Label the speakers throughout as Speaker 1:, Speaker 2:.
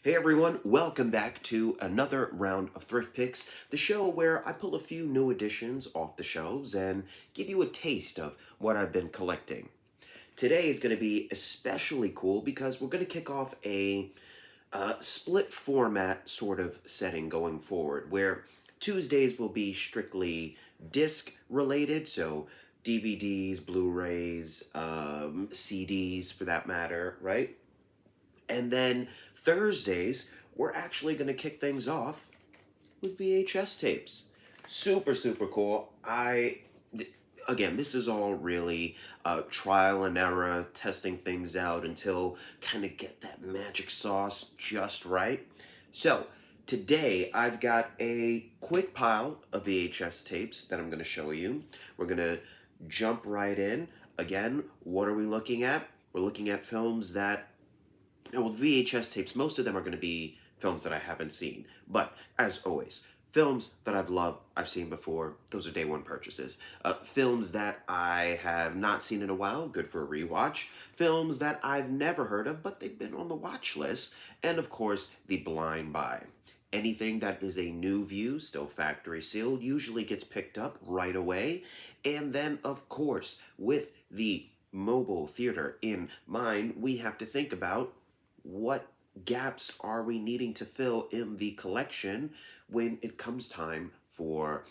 Speaker 1: Hey everyone, welcome back to another round of Thrift Picks, the show where I pull a few new additions off the shelves and give you a taste of what I've been collecting. Today is going to be especially cool because we're going to kick off a split format sort of setting going forward, where Tuesdays will be strictly disc related, so DVDs, Blu-rays, CDs for that matter, right? And then Thursdays, we're actually going to kick things off with VHS tapes. Super, super cool. Again, this is all really trial and error, testing things out until kind of get that magic sauce just right. So, today I've got a quick pile of VHS tapes that I'm going to show you. We're going to jump right in. Again, what are we looking at? We're looking at films that with VHS tapes, most of them are going to be films that I haven't seen. But as always, films that I've loved, I've seen before, those are day one purchases. Films that I have not seen in a while, good for a rewatch. Films that I've never heard of, but they've been on the watch list. And of course, the blind buy. Anything that is a new view, still factory sealed, usually gets picked up right away. And then, of course, with the mobile theater in mind, we have to think about what gaps are we needing to fill in the collection when it comes time for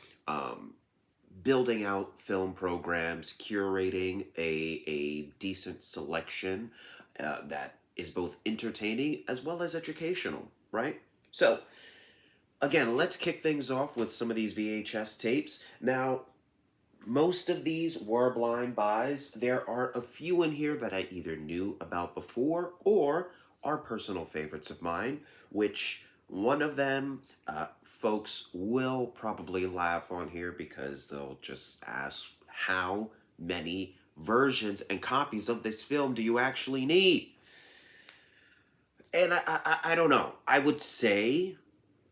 Speaker 1: building out film programs, curating a decent selection that is both entertaining as well as educational, right? So, again, let's kick things off with some of these VHS tapes. Now, most of these were blind buys. There are a few in here that I either knew about before or are personal favorites of mine, which one of them folks will probably laugh on here because they'll just ask how many versions and copies of this film do you actually need? And I don't know. I would say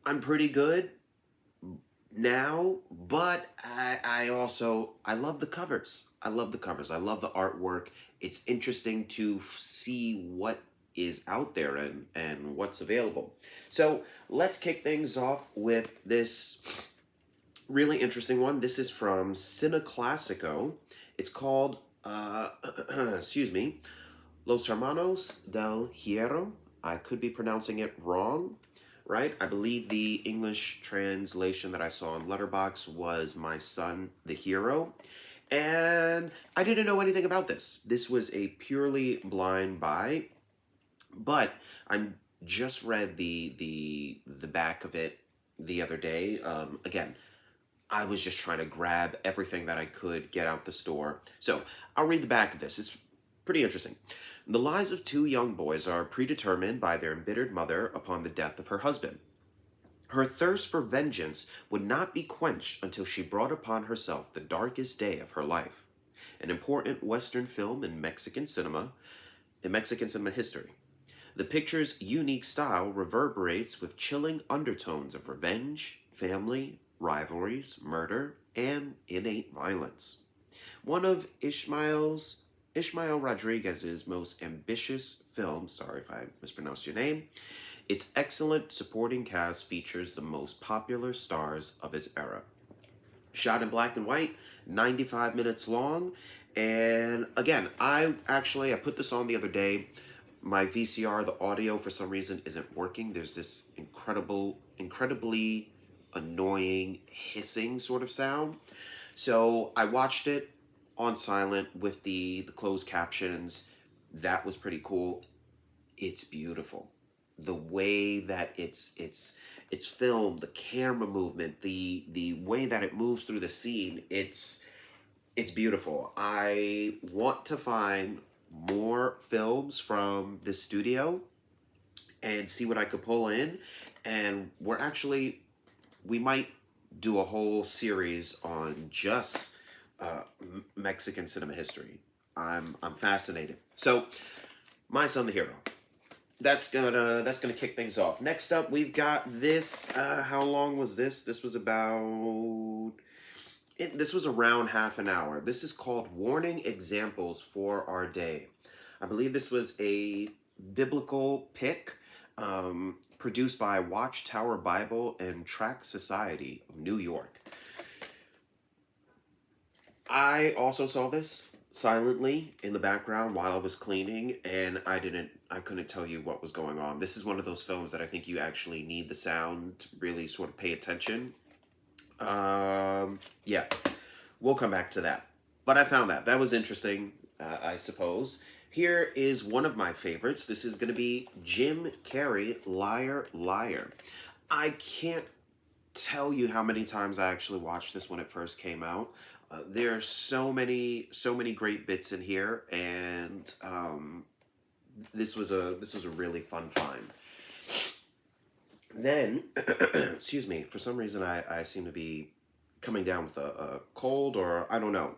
Speaker 1: I'm pretty good now, but I love the covers. I love the covers. I love the artwork. It's interesting to see what is out there and what's available. So let's kick things off with this really interesting one. This is from Cineclásico. It's called excuse me, Los Hermanos del Hierro. I could be pronouncing it wrong, right? I believe the English translation that I saw on Letterboxd was My Son, the Hero. And I didn't know anything about this. This was a purely blind buy, but I'm just read the back of it the other day. Again, I was just trying to grab everything that I could get out the store. So I'll read the back of this. It's pretty interesting. The lives of two young boys are predetermined by their embittered mother upon the death of her husband. Her thirst for vengeance would not be quenched until she brought upon herself the darkest day of her life. An important Western film in Mexican cinema history. The picture's unique style reverberates with chilling undertones of revenge, family, rivalries, murder, and innate violence. One of Ishmael Rodriguez's most ambitious films, sorry if I mispronounced your name, its excellent supporting cast features the most popular stars of its era. Shot in black and white, 95 minutes long, and again, I put this on the other day. My VCR, the audio for some reason isn't working. There's this incredibly annoying hissing sort of sound. So I watched it on silent with the closed captions. That was pretty cool. It's beautiful. The way that it's filmed, the camera movement, the way that it moves through the scene, it's beautiful. I want to find more films from the studio and see what I could pull in. And we might do a whole series on just Mexican cinema history. I'm fascinated. So, My Son the Hero. That's gonna kick things off. Next up, we've got this. How long was this? This was around half an hour. This is called Warning Examples for Our Day. I believe this was a biblical pick. produced by Watchtower Bible and Tract Society of New York. I also saw this silently in the background while I was cleaning, and I couldn't tell you what was going on. This is one of those films that I think you actually need the sound to really sort of pay attention. Yeah, we'll come back to that. But I found that. That was interesting, I suppose. Here is one of my favorites. This is going to be Jim Carrey, Liar, Liar. I can't tell you how many times I actually watched this when it first came out. There are so many great bits in here, and this was a really fun find. Then, excuse me, for some reason I seem to be coming down with a cold, or I don't know.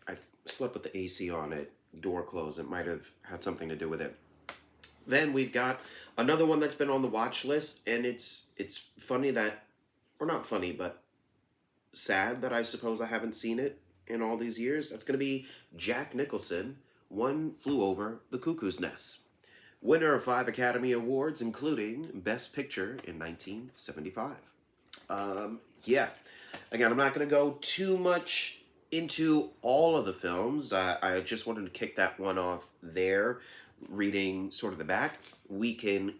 Speaker 1: I slept with the AC on it, door closed. It might have had something to do with it. Then we've got another one that's been on the watch list, and it's funny that, or not funny, but sad that I suppose I haven't seen it in all these years. That's going to be Jack Nicholson, One Flew Over the Cuckoo's Nest. Winner of 5 Academy Awards, including Best Picture in 1975. Yeah. Again, I'm not going to go too much into all of the films. I just wanted to kick that one off there, reading sort of the back. We can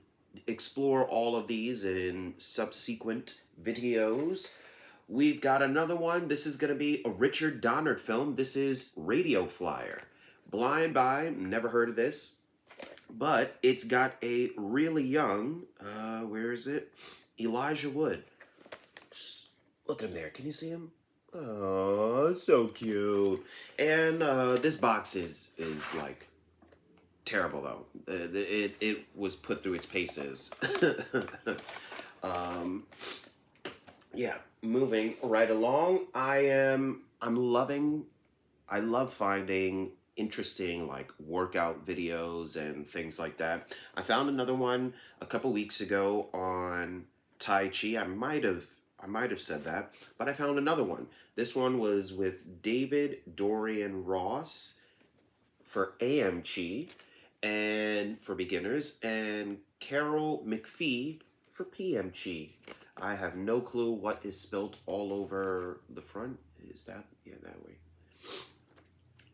Speaker 1: explore all of these in subsequent videos. We've got another one. This is going to be a Richard Donner film. This is Radio Flyer. Blind Buy, never heard of this. But it's got a really young, where is it? Elijah Wood. Just look at him there. Can you see him? Oh, so cute. And this box is like terrible though. It was put through its paces. Yeah, moving right along. I love finding interesting like workout videos and things like that. I found another one a couple weeks ago on Tai Chi. I might have said that, but I found another one. This one was with David Dorian Ross for AMC and for beginners, and Carol McPhee for PMC. I have no clue what is spelled all over the front. Is that, yeah, that way.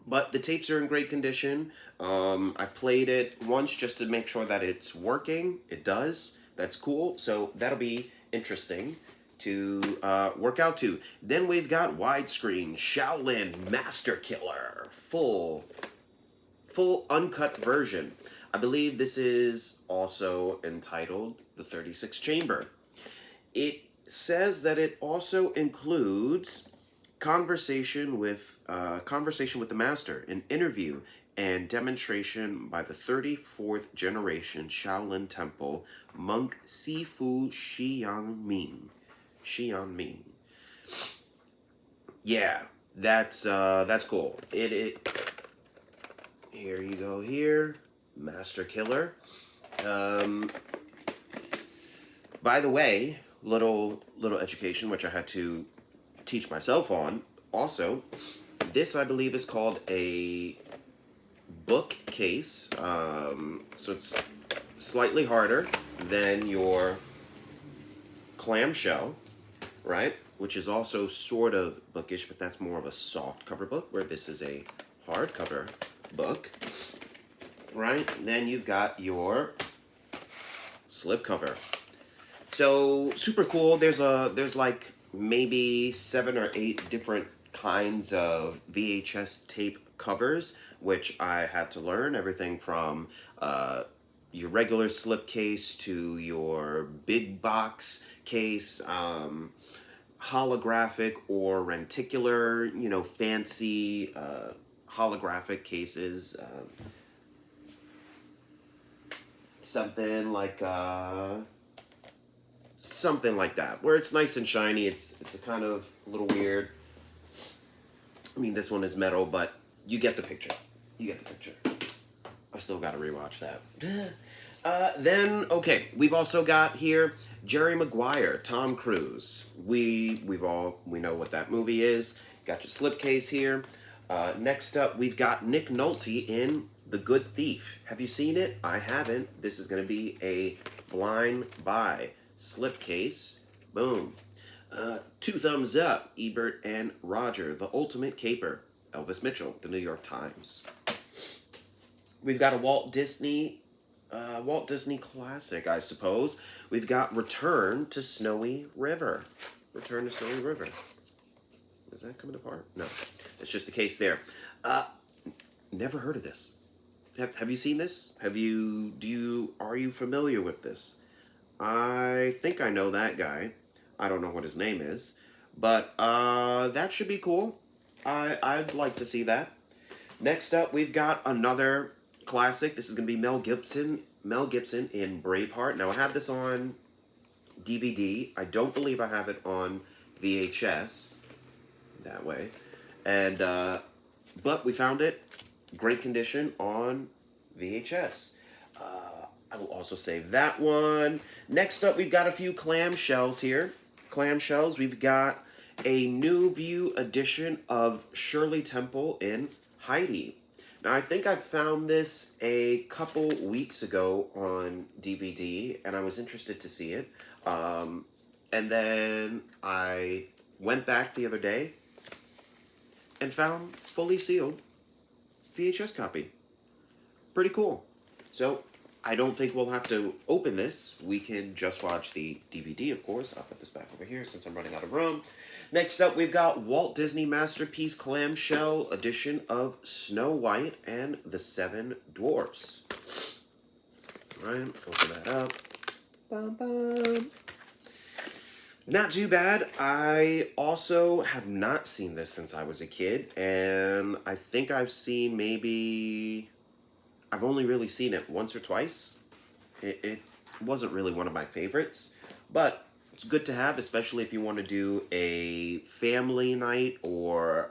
Speaker 1: But the tapes are in great condition. I played it once just to make sure that it's working. It does. That's cool. So that'll be interesting to work out to. Then we've got widescreen Shaolin Master Killer, full uncut version. I believe this is also entitled The 36th Chamber. It says that it also includes conversation with the master, an interview and demonstration by the 34th generation Shaolin Temple monk Sifu Xianming. Yeah, that's cool. It here you go here, Master Killer. By the way, little education which I had to teach myself on. Also, this I believe is called a bookcase. So it's slightly harder than your clamshell, right? Which is also sort of bookish, but that's more of a soft cover book, where this is a hardcover book, right? Then you've got your slipcover. So super cool. There's like maybe 7 or 8 different kinds of VHS tape covers, which I had to learn. Everything from your regular slipcase to your big box case, holographic or renticular, fancy holographic cases. Something like that, where it's nice and shiny. It's a kind of a little weird. I mean, this one is metal, but you get the picture. I still got to rewatch that. Then, okay, we've also got here Jerry Maguire, Tom Cruise. We know what that movie is. Got your slipcase here. Next up, we've got Nick Nolte in The Good Thief. Have you seen it? I haven't. This is going to be a blind buy. Slipcase. Boom. Two thumbs up. Ebert and Roger, The Ultimate Caper. Elvis Mitchell, The New York Times. We've got a Walt Disney classic, I suppose. We've got Return to Snowy River. Return to Snowy River. Is that coming apart? No, it's just the case there. Never heard of this. Have you seen this? Are you familiar with this? I think I know that guy. I don't know what his name is, but that should be cool. I'd like to see that. Next up, we've got another classic. This is going to be Mel Gibson in Braveheart. Now, I have this on DVD. I don't believe I have it on VHS that way. And, but we found it, great condition, on VHS. I will also save that one. Next up, we've got a few clamshells here. Clamshells, we've got a new view edition of Shirley Temple in Heidi. Now, I think I found this a couple weeks ago on DVD, and I was interested to see it. And then I went back the other day and found fully sealed VHS copy. Pretty cool. So, I don't think we'll have to open this. We can just watch the DVD, of course. I'll put this back over here since I'm running out of room. Next up, we've got Walt Disney Masterpiece Clamshell edition of Snow White and the Seven Dwarfs. All right, open that up. Bum, bum. Not too bad. I also have not seen this since I was a kid, and I think I've only really seen it once or twice. It wasn't really one of my favorites, but it's good to have, especially if you want to do a family night or,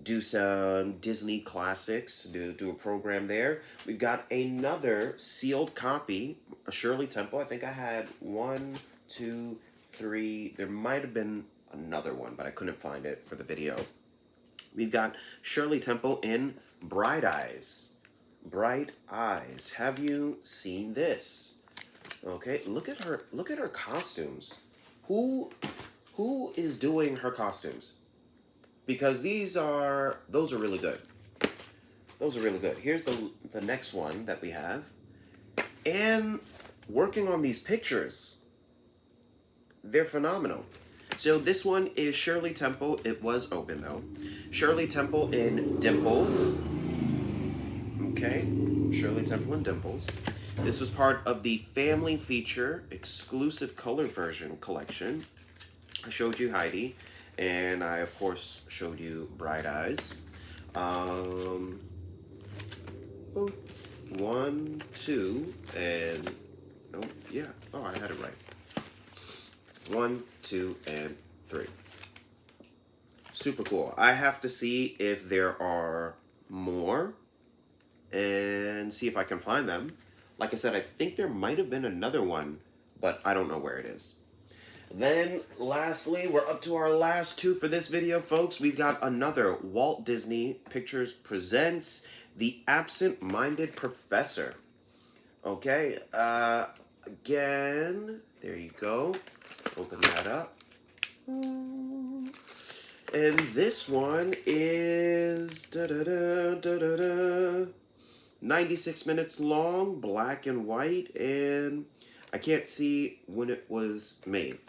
Speaker 1: do some Disney classics, do a program there. We've got another sealed copy, a Shirley Temple. I think I had 1, 2, 3. There might have been another one, but I couldn't find it for the video. We've got Shirley Temple in Bright Eyes. Bright Eyes. Have you seen this? Okay, look at her costumes. Who is doing her costumes? Because those are really good. Those are really good. Here's the next one that we have. And working on these pictures, they're phenomenal. So this one is Shirley Temple. It was open though. Shirley Temple in Dimples. Okay, Shirley Temple in Dimples. This was part of the Family Feature Exclusive Color Version collection. I showed you Heidi, and I, of course, showed you Bright Eyes. 1, 2, and... Oh, yeah. Oh, I had it right. 1, 2, and 3. Super cool. I have to see if there are more and see if I can find them. Like I said, I think there might have been another one, but I don't know where it is. Then, lastly, we're up to our last two for this video, folks. We've got another Walt Disney Pictures Presents The Absent-Minded Professor. Okay, again, there you go. Open that up. And this one is 96 minutes long, black and white, and I can't see when it was made.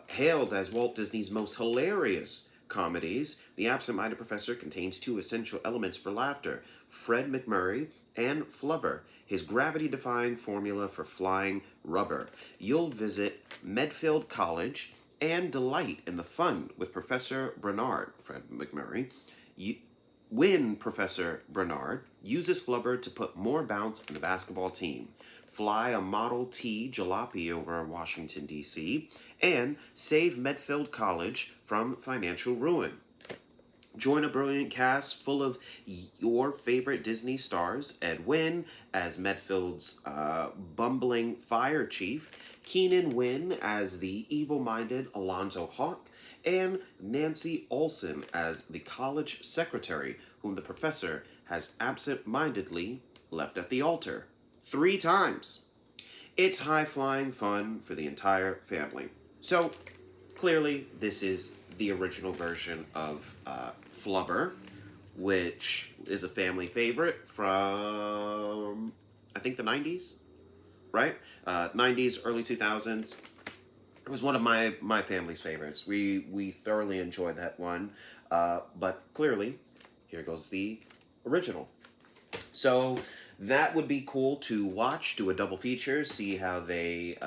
Speaker 1: Hailed as Walt Disney's most hilarious comedies, The Absent-Minded Professor contains two essential elements for laughter: Fred McMurray and Flubber, his gravity-defying formula for flying rubber. You'll visit Medfield College and delight in the fun with Professor Bernard, Fred McMurray, when Professor Bernard uses Flubber to put more bounce in the basketball team, fly a Model T jalopy over Washington, D.C., and save Medfield College from financial ruin. Join a brilliant cast full of your favorite Disney stars: Ed Wynn as Medfield's bumbling fire chief, Keenan Wynn as the evil-minded Alonzo Hawk, and Nancy Olson as the college secretary, whom the professor has absent-mindedly left at the altar 3 times. It's high-flying fun for the entire family. So, clearly, this is the original version of Flubber, which is a family favorite from, I think, the 90s, right? 90s, early 2000s. It was one of my family's favorites. We thoroughly enjoyed that one. But clearly, here goes the original. So that would be cool to watch, do a double feature, see how they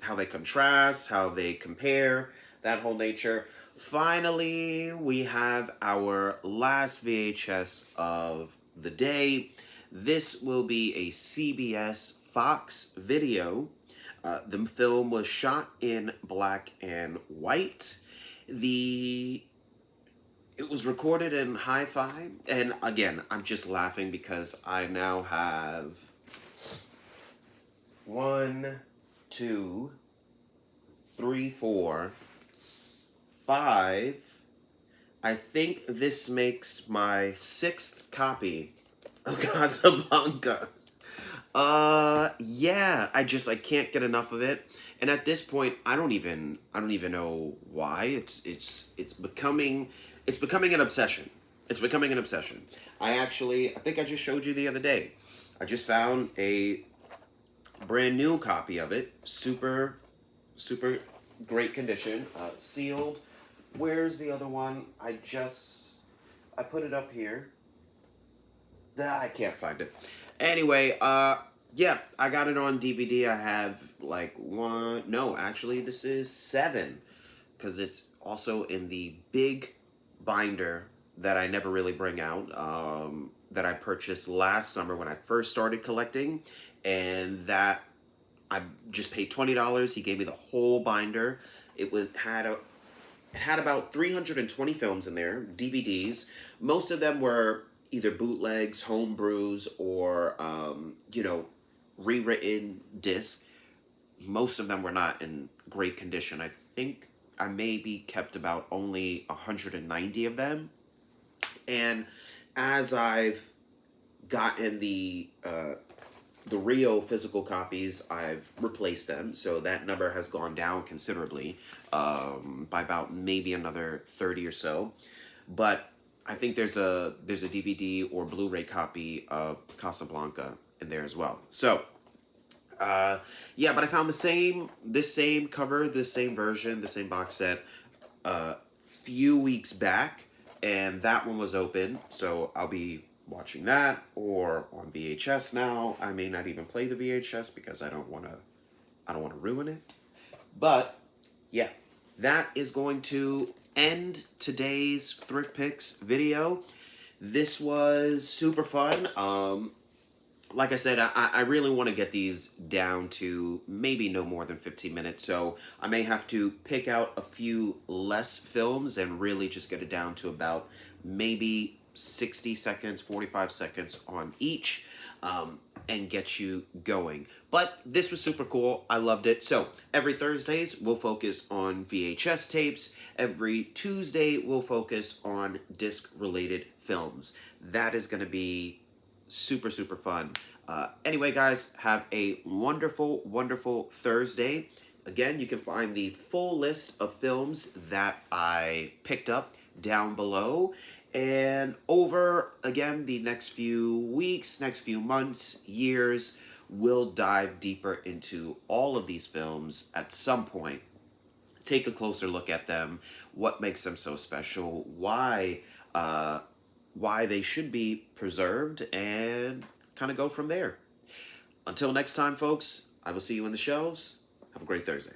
Speaker 1: contrast, how they compare, that whole nature. Finally, we have our last VHS of the day. This will be a CBS Fox video. The film was shot in black and white. It was recorded in hi-fi, and again, I'm just laughing because I now have 1, 2, 3, 4, 5. I think this makes my 6th copy of Casablanca. Yeah, I can't get enough of it. And at this point, I don't even know why. It's becoming an obsession. It's becoming an obsession. I think I just showed you the other day. I just found a brand new copy of it. Super great condition. Sealed. Where's the other one? I put it up here. I can't find it. Anyway, yeah, I got it on DVD. I have this is 7, because it's also in the big binder that I never really bring out, that I purchased last summer when I first started collecting, and that I just paid $20. He gave me the whole binder. It had about 320 films in there, DVDs. Most of them were either bootlegs, homebrews, or rewritten discs. Most of them were not in great condition. I think I maybe kept about only 190 of them. And as I've gotten the real physical copies, I've replaced them. So that number has gone down considerably, by about maybe another 30 or so. But I think there's a DVD or Blu-ray copy of Casablanca in there as well. So, yeah, but I found this same cover, this same version, the same box set, few weeks back, and that one was open, so I'll be watching that, or on VHS now. I may not even play the VHS because I don't want to ruin it. But yeah, that is going to end today's Thrift Picks video. This was super fun. Like I said, I really want to get these down to maybe no more than 15 minutes, so I may have to pick out a few less films and really just get it down to about maybe 60 seconds, 45 seconds on each, and get you going. But this was super cool. I loved it. So every Thursdays, we'll focus on VHS tapes. Every Tuesday, we'll focus on disc-related films. That is going to be super fun. Anyway, guys, have a wonderful, wonderful Thursday. Again, you can find the full list of films that I picked up down below. And over, again, the next few weeks, next few months, years, we'll dive deeper into all of these films at some point. Take a closer look at them, what makes them so special, why they should be preserved, and kind of go from there. Until next time, folks, I will see you in the shelves. Have a great Thursday.